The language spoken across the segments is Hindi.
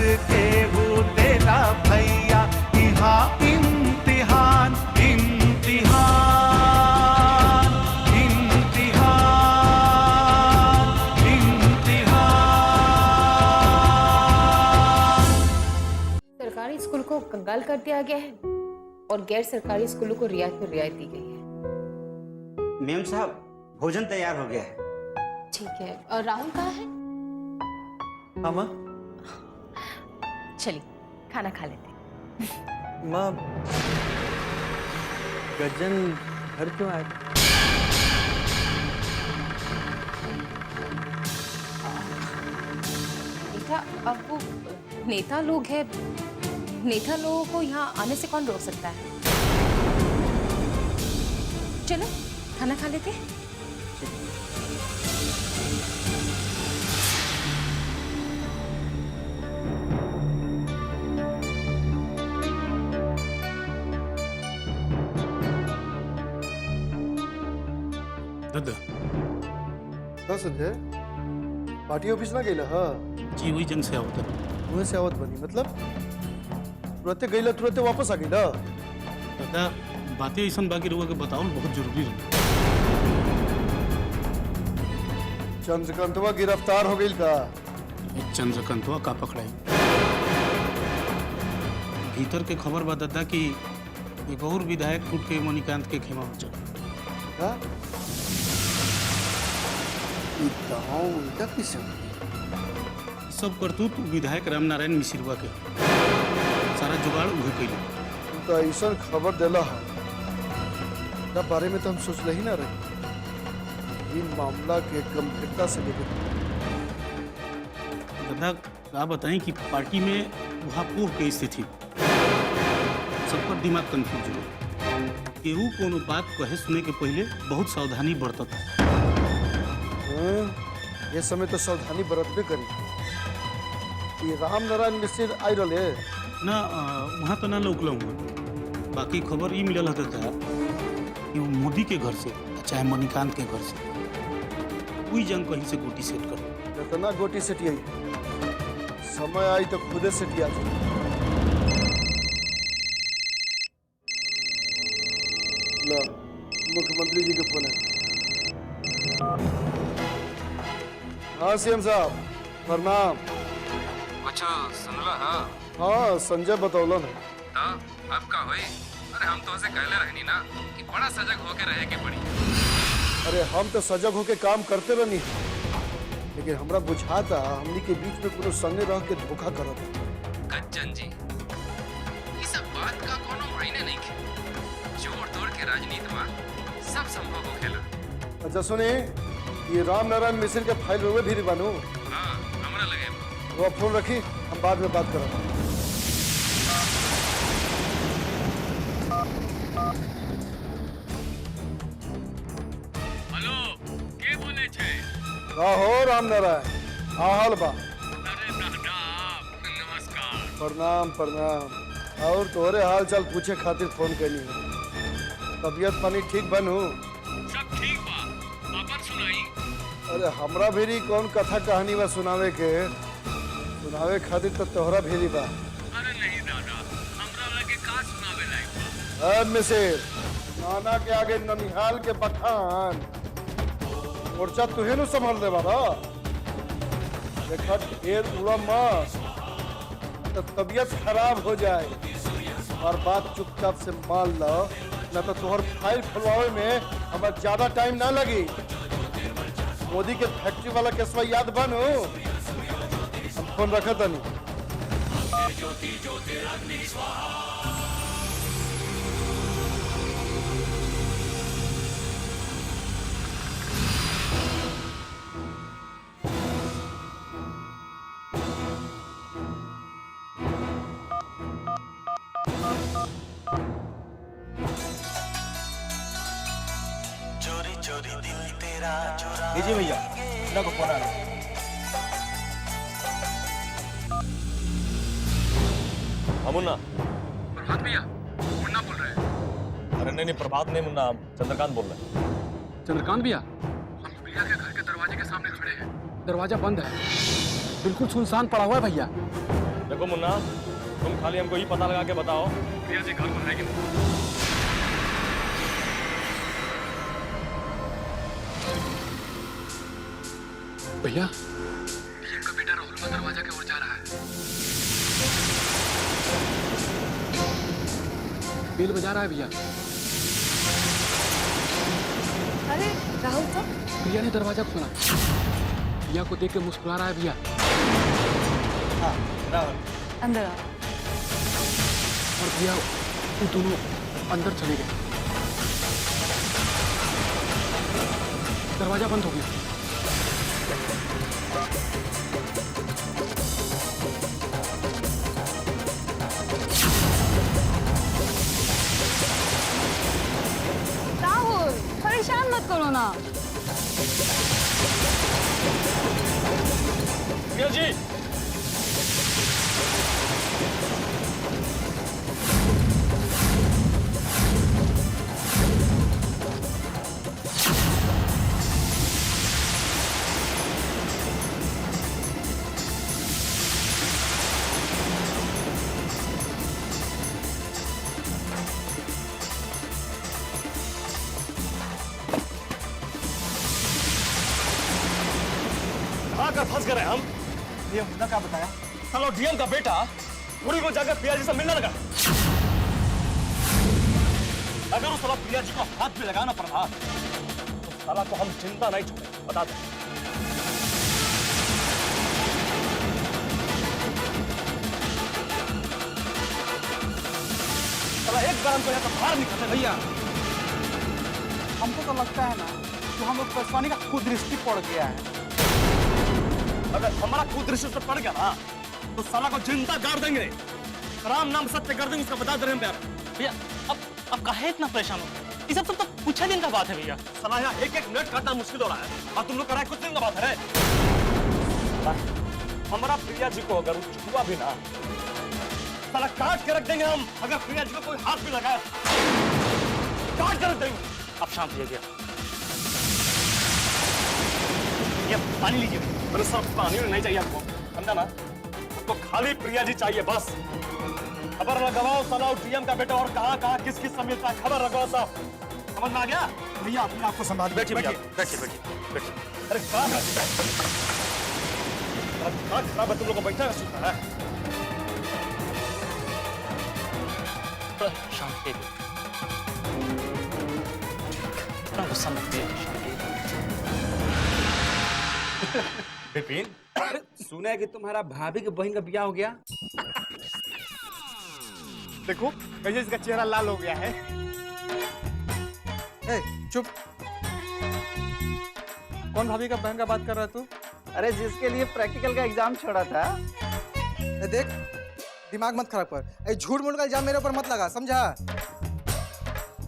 के वो तेरा भैया, यहाँ इम्तिहान इम्तिहान इम्तिहान इम्तिहान। सरकारी स्कूल को कंगाल कर दिया गया है और गैर सरकारी स्कूलों को रियायत पर रियायत दी गई है। मेम साहब, भोजन तैयार हो गया है। ठीक है, और राहुल कहाँ है? मामा, चलिए खाना खा लेते हैं। माँ, गजन घर क्यों आए? बेटा, अब वो नेता लोग हैं, नेता लोगों को यहाँ आने से कौन रोक सकता है? चलो खाना खा लेते हैं। दादा, हाँ संजय, पार्टी ऑफिस ना गेला? हाँ जी वही जंग से आवता। वहाँ से आवत बनी मतलब तुरंते गईला तुरंते वापस आ गईला? दादा, बातें ऐसा बाकी रहुआ के बताओ बहुत जरूरी है। चंद्रकांतवा गिरफ्तार हो गई का? एक चंद्रकांतवा का पकड़ाई। भीतर के खबर बा दादा कि एक और विधायक टूट के मणिकांत के खेमा में चल। हाँ? किसे सब करतूत विधायक रामनारायण मिश्रवा के सारा जुगाड़ उहे कैले। तो ऐसा खबर देला है ना, बारे में तो हम सोच ही ना रहे। ये मामला के गंभीरता से लेकर दादा का बताएं कि पार्टी में वहाँ पूर्व की स्थिति सब पर दिमाग कंफ्यूज हो। केहू कोनो बात कहे सुने के पहले बहुत सावधानी बरतता। ये समय तो सावधानी बरतबे करी। ये राम नारायण मिश्र आई रहे ना वहाँ तो ना लौकल हुआ। बाकी खबर ये मिलल था कि वो मोदी के घर से चाहे मणिकांत के घर से कोई जंग कहीं से गोटी सेट कर। जितना गोटी सेटिया समय आई तो खुदे सेटिया जाए। ला, मुख्यमंत्री जी के फोन है। हाँ सीएम साहब, प्रणाम। अच्छा सुनला? हाँ हाँ, संजय बतौलन है। अब का होई? अरे हम तो उसे कहले रहनी ना कि बड़ा सजग होके रहे के पड़ी। अरे हम तो सजग होके काम करते रहनी, लेकिन हमरा बुझाता हमनी के बीच में कोनो संगे रह के धोखा करत। गज्जन जी, ये सब बात का कोनो मायने नहीं है। जोड़ तोड़ के राजनीति में सब संभव हो खेला। अच्छा सुने, ये राम नारायण मिश्र के फाइल हुए भी बनू। हाँ हमरा लगे वो फोन रखी, हम बाद में बात करेंगे। हेलो, के बोले छे? हो राम नारायण, हाल बा? अरे दादा, नमस्कार। प्रणाम प्रणाम। और तोरे हाल चाल पूछे खातिर फोन करनी है। तबीयत पानी ठीक बनू? सब ठीक बा, अपन सुनाई। अरे हमरा भेरी कौन कथा कहानी बा सुनावे के? सुनावे खातिर तो तोहरा भेरी बा। अरे नहीं दादा, हमरा लगे का सुनावे लायक बा। मिश्र, नाना के आगे ननिहाल के बखान मोर्चा तुहे नु संभाल दे बाबा। देखा ढेर उड़ा मत तो तबीयत खराब हो जाए। और बात चुपचाप से मान लो, न तो तोहर फाइल खुलवावे में हमारा ज्यादा टाइम ना लगी। मोदी के फैक्ट्री वाला केसवा याद बनू? हम फोन रखा तनी। जी भैया, ना को फोन आ रहा है। मुन्ना। प्रभात भैया, मुन्ना बोल रहे हैं। अरे नहीं प्रभात नहीं मुन्ना, चंद्रकांत बोल रहे हैं। चंद्रकांत भैया, हम भैया के घर के दरवाजे के सामने खड़े हैं। दरवाजा बंद है, बिल्कुल सुनसान पड़ा हुआ है भैया। देखो मुन्ना, तुम खाली हमको ये पता लगा के बताओ प्रिया जी घर पर है कि नहीं। भैया डीएम का बेटा राहुल दरवाजा की ओर जा रहा है। बेल बजा रहा है भैया। अरे राहुल तो भैया ने दरवाजा खोला, भैया को देख के मुस्कुरा रहा है भैया। हाँ राहुल, अंदर आओ। और भैया वो दोनों अंदर चले गए, दरवाजा बंद हो गया। राहुल परेशान मत करो ना। प्रिया जी, कहाँ का फंस गए हम? ये मुन्ना क्या बताया? सालो डीएम का बेटा पूरी को जाकर प्रिया जी से मिलने लगा। अगर उस साला प्रिया जी को हाथ भी लगाना पड़ा तो साला को हम चिंता नहीं छोड़े, बता दो। साला एक बार हमको यहाँ से बाहर निकलते भैया। हमको तो लगता है ना कि हम लोग परेशानी का कुदृष्टि पड़ गया है। अगर हमारा कुदृष्टि से पड़ गया ना तो साला को जिंदा गाड़ देंगे, राम नाम सत्य कर देंगे, उसका बता दे रहे हैं भैया। अब काहे इतना परेशान हो? ये सब तो कुछ ही दिन का बात है भैया। साला यहाँ एक एक मिनट काटना मुश्किल हो रहा है और तुम लोग कह रहे हैं कुछ दिन का बात है। हमारा प्रिया जी को अगर कुछ हुआ भी ना, साला काट के रख देंगे हम। अगर प्रिया जी को कोई हाथ भी लगाया काट के रख देंगे। अब शांत हो गया, ये पानी लीजिए। अरे सब पानी नहीं चाहिए आपको, समझा ना? आपको खाली प्रिया जी चाहिए बस। खबर लगाओ साला डीएम का बेटा और कहाँ कहाँ किस किस समय का खबर लगाओ सब। समझ में आ गया? भैया अपने आपको संभाल बैठिए भैया, बैठिए बैठिए बैठिए। अरे कहाँ खराब है, तुम लोग को बैठा सुनता है। शांति गुस्सा मत विपिन, सुना है कि तुम्हारा भाभी के बहन का ब्याह हो गया। देखो कैसे इसका चेहरा लाल हो गया है। ए, चुप। कौन भाभी का बहन का बात कर रहा है तू? अरे जिसके लिए प्रैक्टिकल का एग्जाम छोड़ा था। देख, दिमाग मत खराब कर। झूठ मूठ का इल्जाम मेरे ऊपर मत लगा, समझा?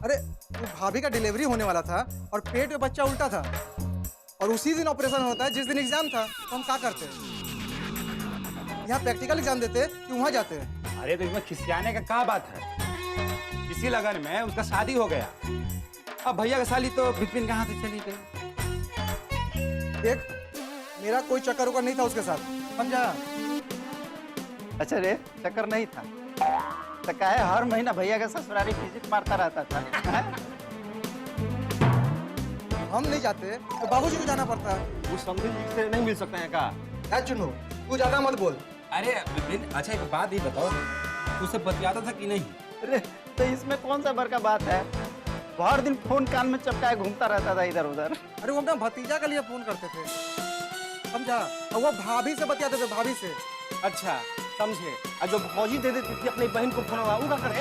अरे वो भाभी का डिलीवरी होने वाला था और पेट में बच्चा उल्टा था और उसी दिन ऑपरेशन होता है जिस दिन एग्जाम था। तो हम क्या करते? यहाँ प्रैक्टिकल एग्जाम देते कि वहाँ जाते? अरे तो इसमें खिसियाने का क्या बात है? इसी लगन में उसका शादी हो गया। अब भैया का साली तो विपिन के हाथ से चली गई। देख, मेरा कोई चक्कर उकर नहीं था उसके साथ, समझा? अच्छा रे, चक्कर नहीं था तो क्या है हर महीना भैया का ससुराली विजिट मारता रहता था। हम नहीं जाते तो बाबूजी को जाना पड़ता है। वो समझी से नहीं मिल सकते हैं का? क्या चुनो, तू ज्यादा मत बोल। अरे विपिन, अच्छा एक बात ही बताओ, तू उससे बतियाता था कि नहीं? अरे तो इसमें कौन सा बड़ का बात है? हर दिन फोन कान में चपकाए घूमता रहता था इधर उधर। अरे वो अपना भतीजा के लिए फोन करते थे, समझा? और वो भाभी से बतियाते थे, भाभी से। अच्छा समझे। और जो भौजी दे देती थी अपनी बहन को फोन, वो क्या करे?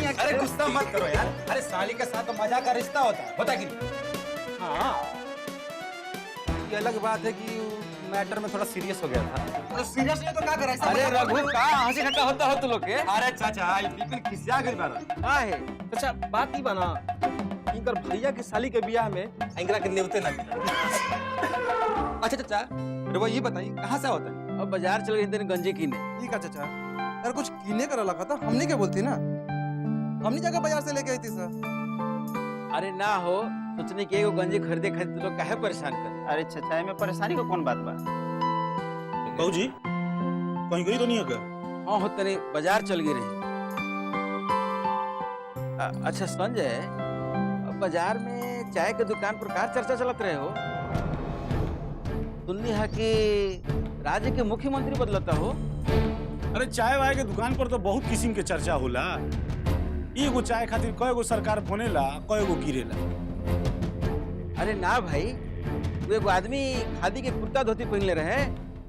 अरे गुस्सा मत करो यार। अरे साली के साथ तो मजा का रिश्ता होता कि नहीं? हाँ, ये अलग बात है कि मैटर में थोड़ा सीरियस हो गया था। तो सीरियस नहीं तो क्या करे? अरे रघु, कहाँ हंसी ठट्टा होता हो तुम लोग के? अरे चाचा, बिल्कुल खिसिया गई बारा। क्या है? अच्छा बात ही बना, इनकर भैया की साली के ब्याह में इंगरा के नेवते ना मिला। अच्छा चाचा, अरे वो ये बताइए कहाँ से होता है? अब बाजार चल गए दिन गंजे कीने। ठीक है चाचा, अगर कुछ कीने का लगा था हमने क्या बोलती ना, हमने जाकर बाजार से लेके आई थी सर। अरे ना हो, सोचने की एगो गंजे खरीदे खरीदे लोग काहे परेशान कर? अरे चचा में परेशानी का कौन बात बा? बाबूजी कहीं गई तो नहीं होगा? हाँ हो तनी बाजार चल गई रही। अच्छा संजय, बाजार में चाय के दुकान पर का चर्चा चलत रहे हो? सुनली है कि राज्य के मुख्यमंत्री बदलता हो। अरे चाय वाय के दुकान पर तो बहुत किस्म के चर्चा होला। एगो चाय खातिर कएगो सरकार बनेला, कएगो गिरेला। अरे ना भाई, वो एगो आदमी खादी के कुर्ता धोती पहनले रहे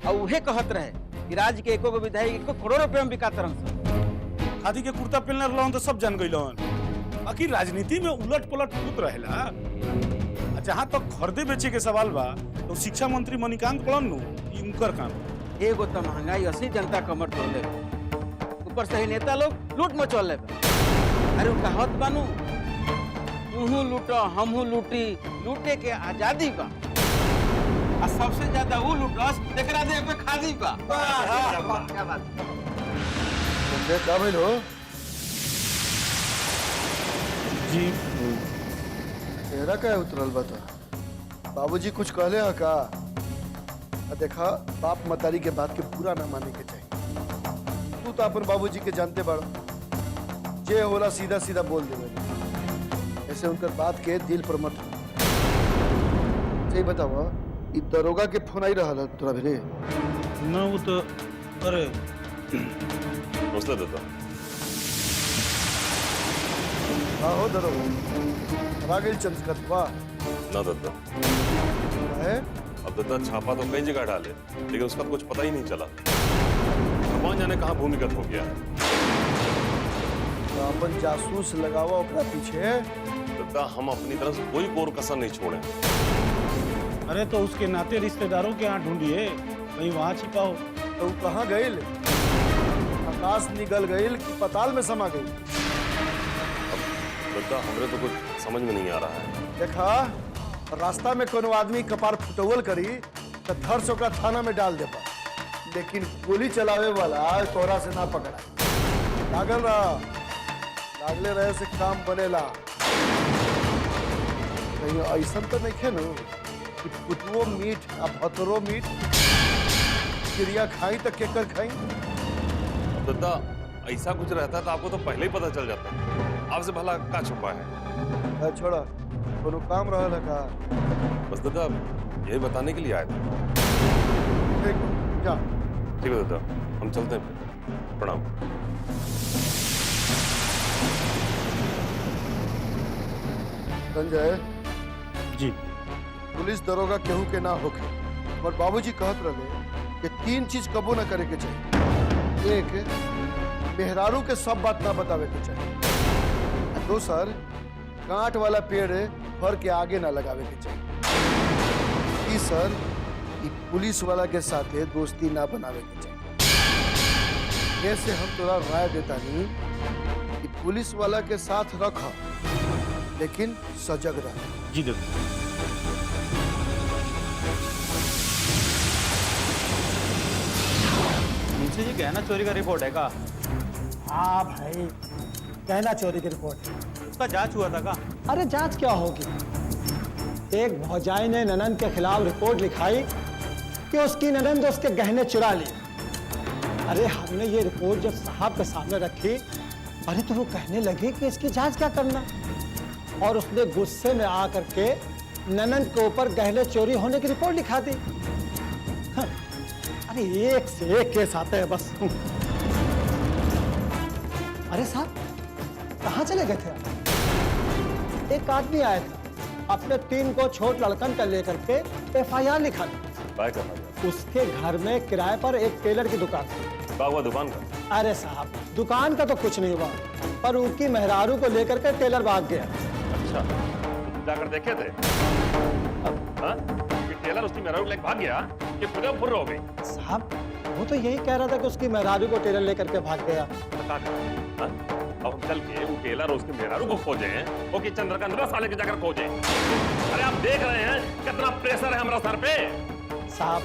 और उहे कहत रहे कि राज्य के एको विधायक 1 करोड़ रुपए में बिकात रहन। खादी के कुर्ता पहनले रहलन तो सब जान गइलन। बाकी राजनीति में उलट पलट होत रहेला। जहाँ तक खरीदे बेचे के सवाल बा तो शिक्षा मंत्री मणिकांत पड़न नु उनकर काम। एगो तो महंगाई असली जनता कमर तोड़ ले, ऊपर से ही नेता लोग लूट मचोल ले। अरे उनका हद बानू, तू लूटो हमहू लूटी, लूटे के आजादी बा। और सबसे ज्यादा वो लूटस एकरा दे पे खादी बा। क्या बात संजय का भइल हो? जी चेहरा का उतरल बता। बाबूजी कुछ कहले है का? देखा, बाप मतारी के बात के पूरा ना माने के चाहिए। तू तो अपन बाबूजी के जानते बड़ा, जे होला सीधा सीधा बोल देवे। ऐसे उनकर बात के दिल पर मत। सही बतावा, ई दरोगा के फोन आई रहा है तोरा भेरे? ना वो तो अरे उसने देता हाँ हो दरोगा, आ गई चंद्रकतवा ना दादा। है अब दादा छापा तो कई जगह डाले, लेकिन उसका कुछ पता ही नहीं चला। भगवान जाने कहाँ भूमिगत हो गया है। तो अपन जासूस लगावा ओकरा पीछे। दादा हम अपनी तरफ से कोई कोर कसर नहीं छोड़े। अरे तो उसके नाते रिश्तेदारों के यहाँ ढूंढिए, कहीं वहाँ छिपाओ। तो कहाँ गईल? आकाश निगल गईल कि पताल में समा गई? दादा हमरे तो कुछ समझ में नहीं आ रहा है। देखा, रास्ता में कोनो आदमी कपार फुटवल करी तो धर से ओकरा थाना में डाल देबा, लेकिन गोली चलावे वाला तोरा से ना पकड़ा। लागल रहा, लागले रहे से काम बनेला। कहीं ऐसा तो नहीं खे न कि पुतवो मीठ आ भतरो मीठ, क्रिया खाई तो केकर खाई। दादा ऐसा कुछ रहता तो आपको तो पहले ही पता चल जाता। आपसे भला का छुपा है? छोड़ा, कोनो काम रहल है का? बस दादा यही बताने के लिए आए थे। ठीक जा। ठीक है दादा, हम चलते हैं। प्रणाम। संजय जी पुलिस दरोगा केहू के ना होके, और बाबूजी कहत रहे कि 3 चीज कबो ना करे के चाहिए। एक, मेहरारू के सब बात ना बतावे के चाहिए। दूसर, कांट वाला पेड़ घर के आगे ना लगावे के चाहिए। तीसर, पुलिस वाला के साथे दोस्ती ना बनावे के चाहिए। ऐसे हम तोरा राय देता नहीं कि पुलिस वाला के साथ रख, लेकिन सजग रह। जी दादा। मुझे ये गहना चोरी का रिपोर्ट है का? हाँ भाई, गहना चोरी की रिपोर्ट। उसका जांच हुआ था का? अरे जांच क्या होगी? एक भौजाई ने ननंद के खिलाफ रिपोर्ट लिखाई कि उसकी ननंद उसके गहने चुरा ली। अरे हमने ये रिपोर्ट जब साहब के सामने रखी, अरे तो वो कहने लगे कि इसकी जांच क्या करना, और उसने गुस्से में आकर के ननंद के ऊपर गहने चोरी होने की रिपोर्ट लिखा दी। हाँ, अरे एक से एक केस आते हैं बस। अरे साहब, कहाँ चले गए थे आप? एक आदमी आया था, अपने 3 को छोट लड़कन का लेकर के FIR लिखा। उसके घर में किराए पर एक टेलर की दुकान थी। क्या हुआ दुकान का? अरे साहब, दुकान का तो कुछ नहीं हुआ, पर उनकी मेहरारू को लेकर के टेलर भाग गया। अच्छा, जाकर देखे थे? कि टेलर उसकी मेहरारू लेकर भाग गया कि पूरा फुर्र हो गई? साहब, वो तो यही कह रहा था कि उसकी मेहरारू को टेलर लेकर के भाग गया। अब हम चल के वो टेलर और उसके मेहरारू को खोजें, वो कि चंद्रकांत साले के जाकर खोजें। अरे आप देख रहे हैं कितना प्रेशर है हमारा सर पे। साहब,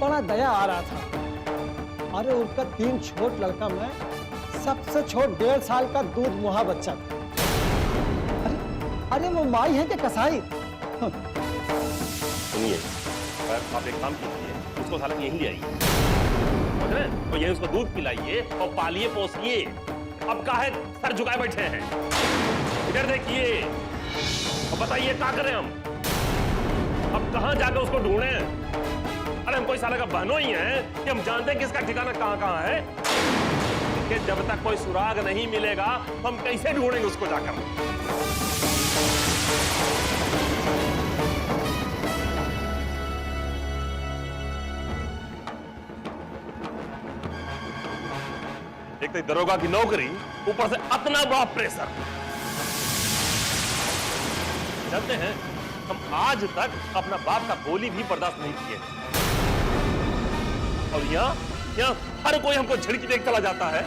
बड़ा दया आ रहा था। अरे उनका 3 छोट लड़का में सबसे छोट 1.5 साल का दूध मुहा बच्चा था। अरे वो माई है कि कसाई? सुनिए, आप एक काम कीजिए, उसको साले यहीं ले आइए। समझ रहे हैं? तो ये उसको दूध पिलाइए और पालिए पोसिए। अब काहे सर झुकाए बैठे हैं? इधर देखिए और बताइए क्या करें हम? अब कहां जाकर उसको ढूंढे? अरे हम कोई साला का बहनों ही है कि हम जानते हैं कि इसका ठिकाना कहां कहां है। कि जब तक कोई सुराग नहीं मिलेगा तो हम कैसे ढूंढेंगे उसको जाकर? एक तो दरोगा की नौकरी, ऊपर से इतना बड़ा प्रेशर। जानते हैं हम आज तक अपना बाप का बोली भी बर्दाश्त नहीं किए, और यहाँ हर कोई हमको झिड़की देख चला जाता है।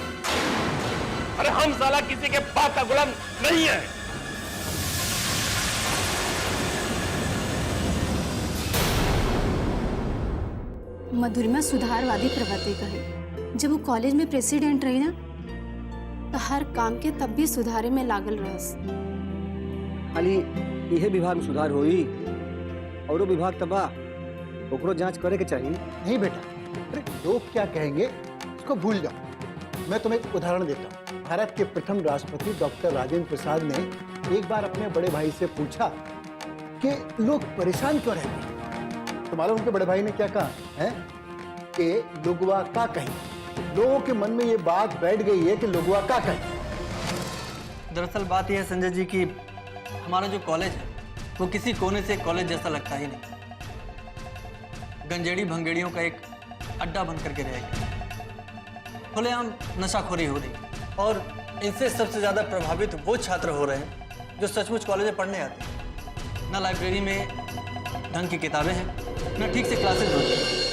अरे हम साला किसी के बाप का गुलाम नहीं है। मधुरिमा सुधारवादी प्रवृत्ति का है। जब वो कॉलेज में प्रेसिडेंट रही ना तो हर काम के तब भी सुधारे में लागल रहस। खाली यह विभाग में सुधार होई और विभाग तबा ओकरो जांच करे के चाहिए। नहीं बेटा, अरे लोग क्या कहेंगे इसको भूल जाओ। मैं तुम्हें एक उदाहरण देता हूँ। भारत के प्रथम राष्ट्रपति डॉक्टर राजेंद्र प्रसाद ने एक बार अपने बड़े भाई से पूछा कि लोग परेशान क्यों रहते हैं। तो मालूम उनके बड़े भाई ने क्या कहा है कि लोगवा का कहें। लोगों के मन में ये बात बैठ गई है कि लोगवा का कहें। दरअसल बात यह है संजय जी कि हमारा जो कॉलेज है वो किसी कोने से कॉलेज जैसा लगता ही नहीं। गंजेड़ी भंगेड़ियों का एक अड्डा बन करके रहेगा। खुलेआम नशाखोरी हो रही और इनसे सबसे ज्यादा प्रभावित वो छात्र हो रहे हैं जो सचमुच कॉलेज में पढ़ने आते हैं। ना लाइब्रेरी में ढंग की किताबें हैं, ना ठीक से क्लासेस होती हैं।